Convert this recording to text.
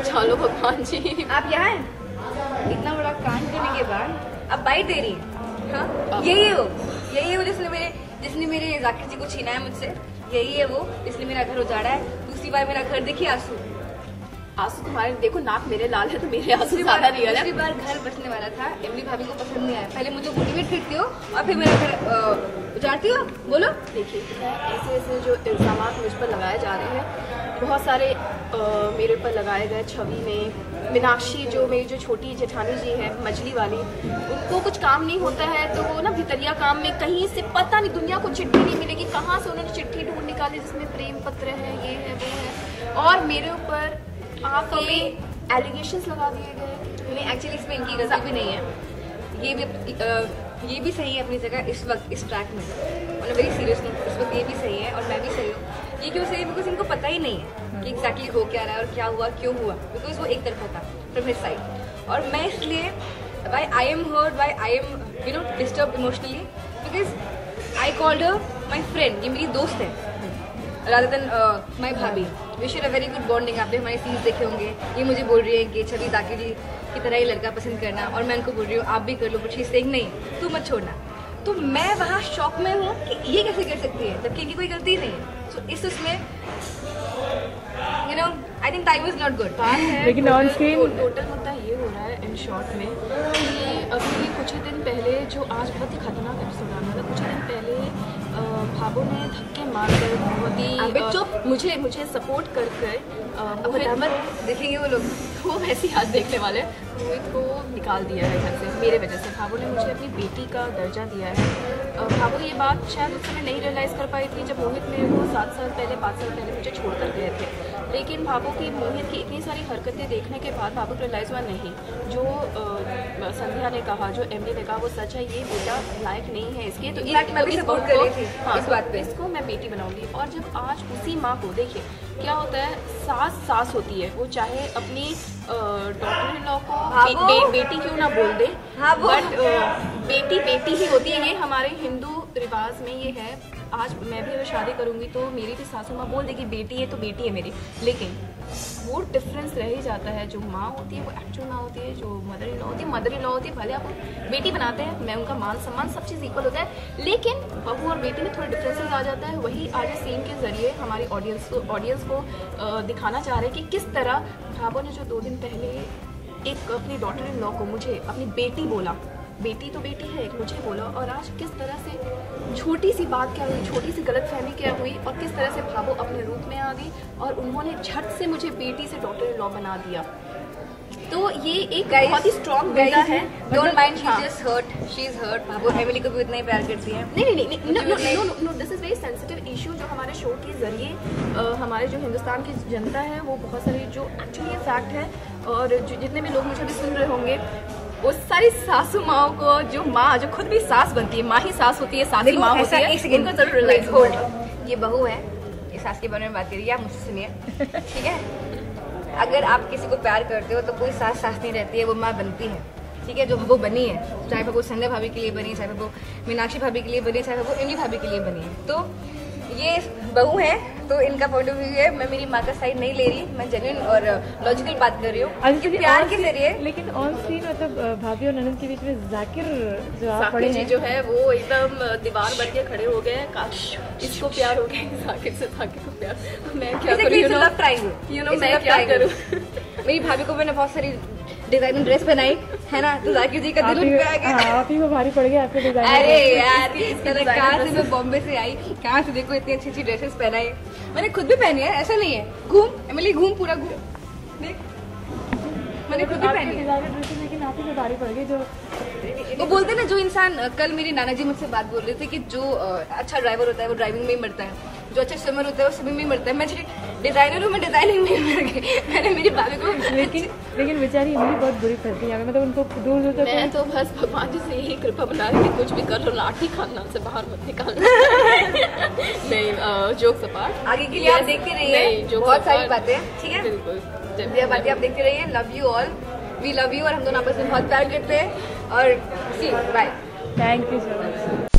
चलो भगवान जी, आप यहाँ हैं? इतना बड़ा कांड करने के बाद अब बाइट दे रही है। हाँ, यही है वो जिसने मेरे जाकिर जी को छीना है मुझसे। यही है वो जिसने मेरा घर उजाड़ा है। दूसरी बार मेरा घर देखिए आंसू तुम्हारे देखो, नाक मेरे लाल है तो मेरे आंसू ज्यादा रियल है। दूसरी बार घर बसने वाला था, एमली भाभी को पसंद नहीं आया। पहले मुझे मोटिवेट करती हो और फिर मेरा घर उजाड़ती हो। बोलो। देखिए, ऐसे ऐसे जो इल्जाम मुझ पर लगाए जा रहे हैं, बहुत सारे मेरे पर लगाए गए। छवि में मीनाक्षी, जो मेरी जो छोटी जेठानी जी है मछली वाली, उनको कुछ काम नहीं होता है तो वो ना भितरिया काम में कहीं से पता नहीं, दुनिया को चिट्ठी नहीं मिलेगी कहाँ से उन्होंने चिट्ठी ढूंढ निकाली जिसमें प्रेम पत्र है, ये है वो है, और मेरे ऊपर आप हमें एलिगेशंस लगा दिए गए। नहीं, एक्चुअली इसमें इनकी गलती भी नहीं है। ये भी सही है अपनी जगह इस वक्त इस ट्रैक में। मतलब वेरी सीरियस नहीं, इस वक्त ये भी सही है और मैं भी सही हूँ। ये क्यों सही है? बिकॉज इनको पता ही नहीं है कि एग्जैक्टली हो क्या रहा है और क्या हुआ क्यों हुआ। बिकॉज वो एक तरफा था फ्रॉम हिज साइड, और मैं इसलिए why I am hurt, why I am disturb emotionally, because I called her my friend. ये मेरी दोस्त है rather than my भाभी। We share a very good bonding। आपने हमारे सीन्स देखे होंगे। ये मुझे बोल रही है कि छवि जाकिर जी की तरह ही लड़का पसंद करना, और मैं उनको बोल रही हूँ आप भी कर लो, बट शी इज सेइंग नहीं, तू मत छोड़ना। तो मैं वहाँ शॉक में हूँ कि ये कैसे कर सकती है जबकि इनकी कोई गलती नहीं है। सो इस उसमें I think time is not good. लेकिन ऑन स्क्रीन टोटल मुद्दा ये हो रहा है इन शॉर्ट में कि अभी कुछ दिन पहले, जो आज बहुत ही खतरनाक एपिसोड आना था, कुछ दिन पहले भाभो ने धक्के मारकर बहुत ही मुझे सपोर्ट कर देखेंगे वो लोग, वो वैसे ही आज देखने वाले, मोहित को निकाल दिया है घर से मेरे वजह से। भाभो ने मुझे अपनी बेटी का दर्जा दिया है। भाभो ये बात शायद उस समय नहीं रियलाइज़ कर पाई थी जब मोहित मेरे को 7 साल पहले 5 साल पहले मुझे छोड़ कर गए थे। लेकिन भाभो की मोहित की इतनी सारी हरकतें देखने के बाद भाभो को रियलाइज़ हुआ नहीं, जो संध्या ने कहा, जो एमडी ने कहा वो सच है, ये बेटा लायक नहीं है इसके, तो इस बात पे इसको मैं बेटी बनाऊंगी। और जब आज उसी माँ को देखिए क्या होता है, सास होती है, वो चाहे अपनी डॉटर इन लॉ को बेटी क्यों ना बोल दे, बट बेटी ही होती है। ये हमारे हिंदू रिवाज में ये है। आज मैं भी अगर शादी करूंगी तो मेरी भी सासू माँ बोल देगी बेटी है तो बेटी है मेरी, लेकिन वो डिफरेंस रह ही जाता है। जो माँ होती है वो एक्चुअल माँ होती है, जो मदर इन लॉ होती है, भले आप बेटी बनाते हैं, मैं उनका मान सम्मान सब चीज़ इक्वल होता है, लेकिन बहू और बेटी में थोड़े डिफरेंसेस आ जाता है। वही आज सीन के जरिए हमारी ऑडियंस को दिखाना चाह रहे हैं कि किस तरह भाभो ने जो 2 दिन पहले एक अपनी डॉटर इन लॉ को, मुझे अपनी बेटी बोला, बेटी तो बेटी है, मुझे बोला, और आज किस तरह से छोटी सी बात क्या हुई, छोटी सी गलतफहमी क्या हुई, और किस तरह से भाभो अपने रूप में आ गई और उन्होंने झट से मुझे बेटी से डॉटर इन लॉ बना दिया। तो ये एक बहुत ही स्ट्रॉन्ग बेटा है। Don't mind, she just hurt, she is hurt. Bhabho Emily को भी उतना ही प्यार करती है। नहीं, this is very sensitive issue जो हमारे शो के जरिए हमारे जो हिंदुस्तान की जनता है, वो बहुत सारे जो एक्चुअली ये फैक्ट है, और जितने भी लोग मुझे भी सुन रहे होंगे, वो सारी सासू माओ को, जो माँ जो खुद भी सास बनती है, माँ ही सास होती है, सास ही माँ होती है, उनको जरूर रियलाइज हो। ये बहू है, ये सास के बारे में बात करिए, आप मुझसे सुनिए, ठीक है? अगर आप किसी को प्यार करते हो तो कोई सास नहीं रहती है, वो माँ बनती है, ठीक है? जो वो बनी है, चाहे वो संध्या भाभी के लिए बनी, चाहे वो मीनाक्षी भाभी के लिए बनी, चाहे वो एमली भाभी के लिए बनी है। तो ये बहू है तो इनका पॉइंट ऑफ व्यू है। मैं मेरी माँ का साइड नहीं ले रही, मैं जेन्युइन और लॉजिकल बात कर रही हूँ प्यार के जरिए। लेकिन ऑन स्क्रीन मतलब भाभी और ननद के बीच में जाकिर जो है वो एकदम दीवार बन के खड़े हो गए। काश इसको प्यार हो गया जाकिर से, जाकिर को प्यार, मैं क्या करूँ, मैं क्या करूँ। मेरी भाभी को मैंने बहुत सारी डिजाइनर ड्रेस बनाई है ना, तो जाकिर जी का दिल उठ पे आ गया। आप ही को भारी पड़ गया आपके डिजाइन। अरे यार, कहाँ से मैं बॉम्बे से आई, कहाँ से देखो इतनी अच्छी ड्रेसेस पहनाई, मैंने खुद भी पहनी है, ऐसा नहीं है। घूम एमिली, घूम, पूरा घूम देख, मैंने खुद भी पहनी है। डिजाइनर ड्रेसेस लेकिन काफी में भारी पड़ गई जो वो बोलते हैं ना, जो इंसान कल मेरी नाना जी मुझसे बात बोल रहे थे कि जो अच्छा ड्राइवर होता है वो ड्राइविंग में ही मरता है, जो अच्छा स्विमर होता है वो स्विमिंग में ही मरता है। मैं डिजाइनर हूँ, मैं डिजाइनिंग में ही मर गई। मैंने मेरी भाभी को लेकिन बेचारी इमली बहुत बुरी फंसी यहाँ पे, मतलब उनको दूर दूर तक। मैं तो बस भगवान जी से यही कृपा बना रही थी, कुछ भी कर लो लाठी खानदान से बाहर मत निकालना। नहीं, जोक्स अपार्ट, आगे के लिए आप देखते रहिए, बहुत सारी बातें, ठीक है, बिल्कुल ये बातें आप देखते रहिए। Love you all, we love you, और हम दोनों आपस में बहुत प्यार करते हैं। और see bye, thank you so much.